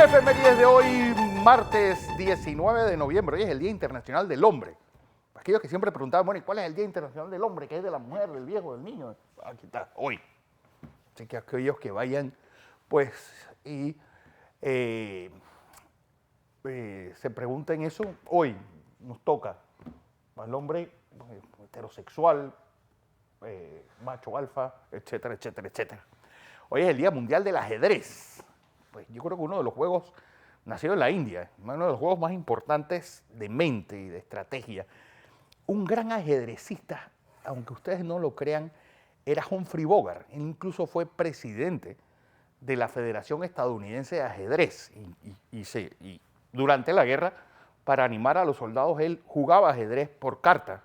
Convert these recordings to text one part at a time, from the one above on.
Efemérides de hoy, martes 19 de noviembre. Hoy es el Día Internacional del Hombre. Aquellos que siempre preguntaban, bueno, ¿y cuál es el Día Internacional del Hombre? ¿Qué es de la mujer, del viejo, del niño? Aquí está, hoy. Así que aquellos que vayan, pues, y se pregunten eso, hoy nos toca al hombre heterosexual, macho alfa, etcétera, etcétera, etcétera. Hoy es el Día Mundial del Ajedrez. Pues yo creo que uno de los juegos nacido en la India, uno de los juegos más importantes de mente y de estrategia. Un gran ajedrecista, aunque ustedes no lo crean, era Humphrey Bogart. Él incluso fue presidente de la Federación Estadounidense de Ajedrez. Y durante la guerra, para animar a los soldados, él jugaba ajedrez por carta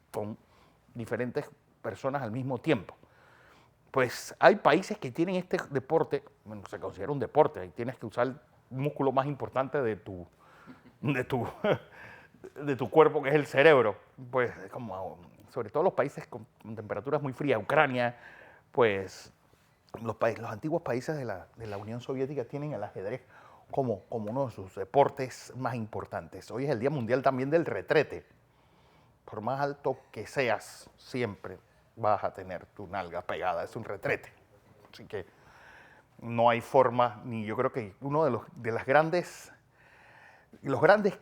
con diferentes personas al mismo tiempo. Pues hay países que tienen este deporte, bueno, se considera un deporte, ahí tienes que usar el músculo más importante de tu cuerpo, que es el cerebro. Pues como sobre todo los países con temperaturas muy frías, Ucrania, pues los antiguos países de la Unión Soviética tienen el ajedrez como uno de sus deportes más importantes. Hoy es el Día Mundial también del retrete. Por más alto que seas, siempre vas a tener tu nalga pegada, es un retrete. Así que no hay forma, ni yo creo que uno de los grandes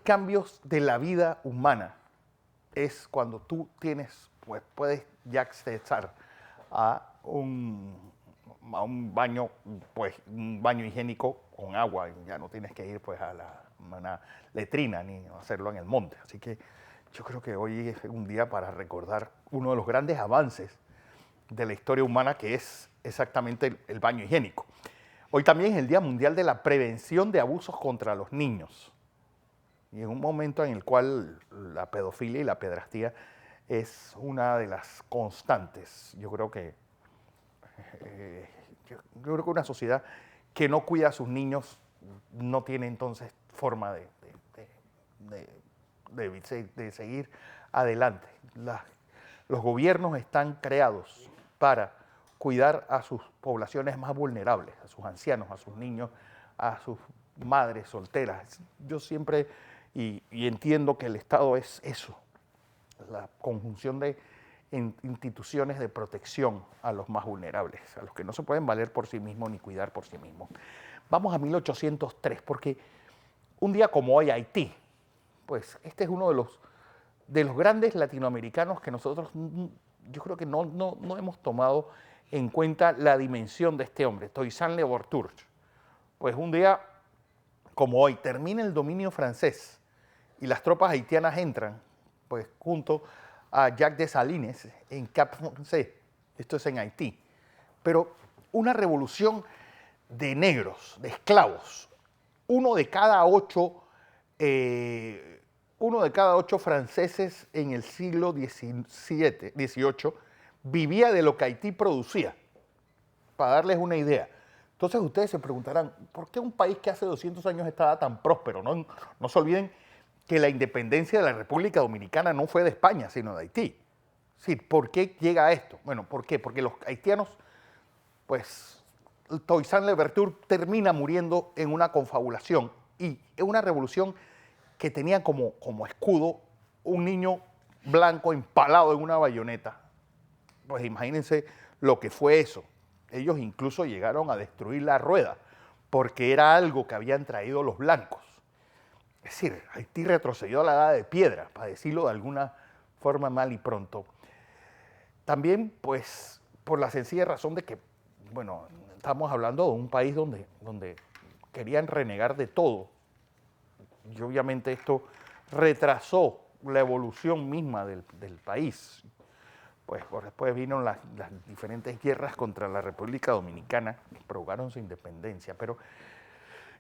cambios de la vida humana es cuando tú tienes, pues puedes ya accesar a un baño, pues un baño higiénico con agua, y ya no tienes que ir pues a una letrina ni hacerlo en el monte. Así que yo creo que hoy es un día para recordar uno de los grandes avances de la historia humana, que es exactamente el baño higiénico. Hoy también es el Día Mundial de la Prevención de Abusos contra los Niños. Y en un momento en el cual la pedofilia y la pedrastía es una de las constantes. Yo creo que una sociedad que no cuida a sus niños no tiene entonces forma de seguir adelante. Los gobiernos están creados para cuidar a sus poblaciones más vulnerables, a sus ancianos, a sus niños, a sus madres solteras. Yo siempre, y entiendo que el Estado es eso, la conjunción de instituciones de protección a los más vulnerables, a los que no se pueden valer por sí mismos ni cuidar por sí mismos. Vamos a 1803, porque un día como hoy, Haití, pues este es uno de los grandes latinoamericanos que nosotros, yo creo que no hemos tomado en cuenta la dimensión de este hombre, Toussaint Louverture. Pues un día como hoy termina el dominio francés y las tropas haitianas entran, pues junto a Jacques Dessalines en Cap Français, esto es en Haití, pero una revolución de negros, de esclavos. Uno de cada ocho franceses en el siglo XVIII vivía de lo que Haití producía, para darles una idea. Entonces ustedes se preguntarán, ¿por qué un país que hace 200 años estaba tan próspero? No se olviden que la independencia de la República Dominicana no fue de España, sino de Haití. Sí, ¿por qué llega a esto? Bueno, ¿por qué? Porque los haitianos, pues, Toussaint Louverture termina muriendo en una confabulación, y es una revolución que tenía como escudo un niño blanco empalado en una bayoneta. Pues imagínense lo que fue eso. Ellos incluso llegaron a destruir la rueda, porque era algo que habían traído los blancos. Es decir, Haití retrocedió a la edad de piedra, para decirlo de alguna forma mal y pronto. También, pues, por la sencilla razón de que, bueno, estamos hablando de un país donde querían renegar de todo. Y obviamente esto retrasó la evolución misma del país. Pues después vino las diferentes guerras contra la República Dominicana, que provocaron su independencia. Pero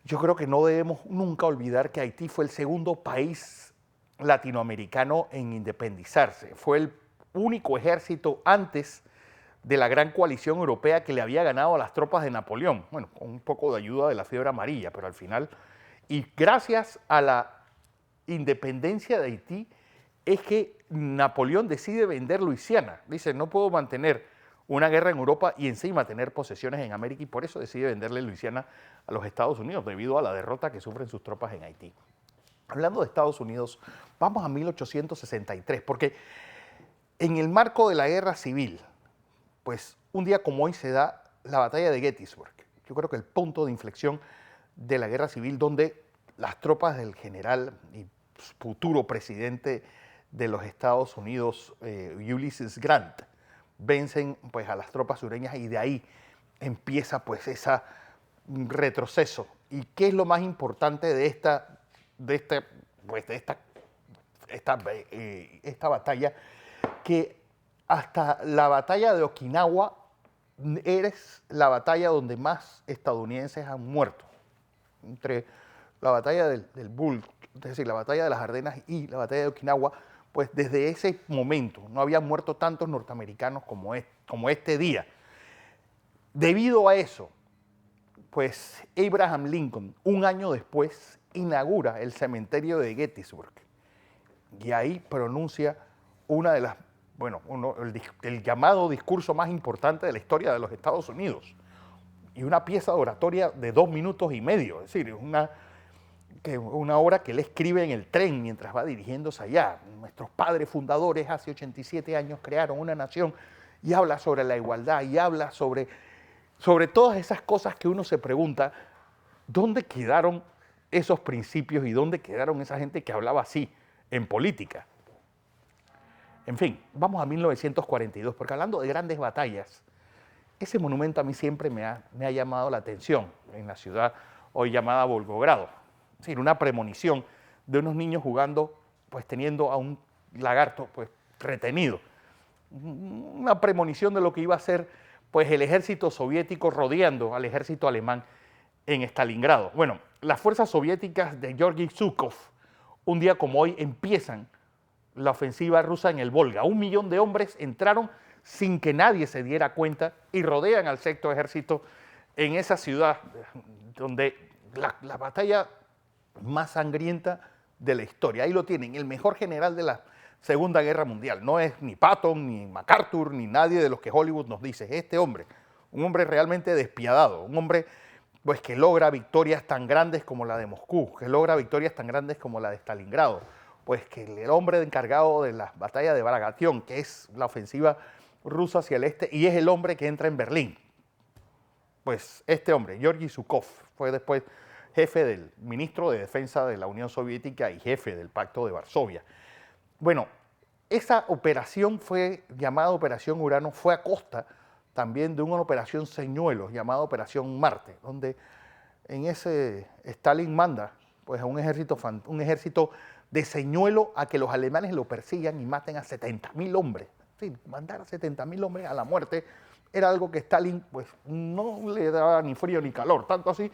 yo creo que no debemos nunca olvidar que Haití fue el segundo país latinoamericano en independizarse. Fue el único ejército antes de la gran coalición europea que le había ganado a las tropas de Napoleón. Bueno, con un poco de ayuda de la fiebre amarilla, pero al final, y gracias a la independencia de Haití, es que Napoleón decide vender Luisiana. Dice, no puedo mantener una guerra en Europa y encima tener posesiones en América, y por eso decide venderle Luisiana a los Estados Unidos debido a la derrota que sufren sus tropas en Haití. Hablando de Estados Unidos, vamos a 1863, porque en el marco de la guerra civil, pues un día como hoy se da la batalla de Gettysburg. Yo creo que el punto de inflexión de la guerra civil, donde las tropas del general y futuro presidente de los Estados Unidos, Ulysses Grant, vencen pues a las tropas sureñas, y de ahí empieza pues ese retroceso. ¿Y qué es lo más importante de esta batalla? Que hasta la batalla de Okinawa es la batalla donde más estadounidenses han muerto. Entre la batalla del Bull, es decir, la batalla de las Ardenas y la batalla de Okinawa, pues desde ese momento no habían muerto tantos norteamericanos como este día. Debido a eso, pues Abraham Lincoln, un año después, inaugura el cementerio de Gettysburg y ahí pronuncia el llamado discurso más importante de la historia de los Estados Unidos, y una pieza de oratoria de 2 minutos y medio, es decir, una obra que él escribe en el tren mientras va dirigiéndose allá. Nuestros padres fundadores hace 87 años crearon una nación, y habla sobre la igualdad y habla sobre todas esas cosas que uno se pregunta, ¿dónde quedaron esos principios y dónde quedaron esa gente que hablaba así en política? En fin, vamos a 1942, porque hablando de grandes batallas, ese monumento a mí siempre me ha llamado la atención en la ciudad hoy llamada Volgogrado. Es decir, una premonición de unos niños jugando, pues teniendo a un lagarto pues retenido. Una premonición de lo que iba a ser pues el ejército soviético rodeando al ejército alemán en Stalingrado. Bueno, las fuerzas soviéticas de Georgi Zhukov, un día como hoy, empiezan la ofensiva rusa en el Volga. 1 millón de hombres entraron sin que nadie se diera cuenta y rodean al sexto ejército en esa ciudad, donde la batalla más sangrienta de la historia. Ahí lo tienen, el mejor general de la Segunda Guerra Mundial. No es ni Patton, ni MacArthur, ni nadie de los que Hollywood nos dice. Es este hombre, un hombre realmente despiadado, un hombre pues que logra victorias tan grandes como la de Moscú, que logra victorias tan grandes como la de Stalingrado, pues que el hombre encargado de la batalla de Bagration, que es la ofensiva rusa hacia el este, y es el hombre que entra en Berlín. Pues este hombre, Georgi Zhukov, fue después jefe del ministro de Defensa de la Unión Soviética y jefe del Pacto de Varsovia. Bueno, esa operación fue llamada Operación Urano, fue a costa también de una operación señuelos llamada Operación Marte, donde en ese Stalin manda pues a un ejército de señuelo a que los alemanes lo persigan y maten a 70.000 hombres. Sí, mandar a 70.000 hombres a la muerte era algo que Stalin pues no le daba ni frío ni calor, tanto así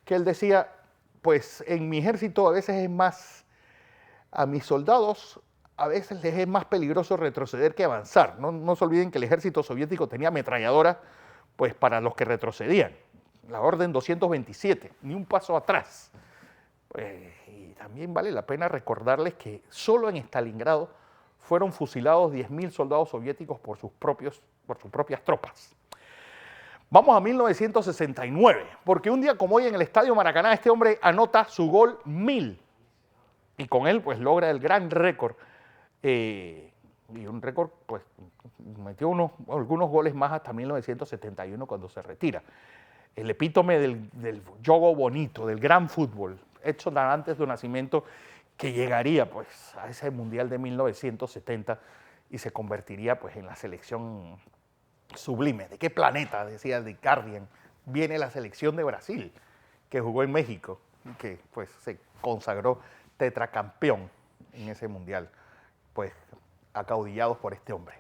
que él decía, pues en mi ejército a veces es más, a mis soldados a veces les es más peligroso retroceder que avanzar. No se olviden que el ejército soviético tenía ametralladoras pues para los que retrocedían. La orden 227, ni un paso atrás. Y también vale la pena recordarles que solo en Stalingrado fueron fusilados 10.000 soldados soviéticos por sus propias tropas. Vamos a 1969, porque un día como hoy en el Estadio Maracaná este hombre anota su gol 1000 y con él pues logra el gran récord, y un récord pues metió algunos goles más hasta 1971 cuando se retira. El epítome del juego bonito, del gran fútbol, hecho antes de su nacimiento, que llegaría pues a ese Mundial de 1970 y se convertiría pues en la selección sublime. ¿De qué planeta, decía The Guardian, viene la selección de Brasil, que jugó en México y que pues se consagró tetracampeón en ese Mundial, pues acaudillados por este hombre?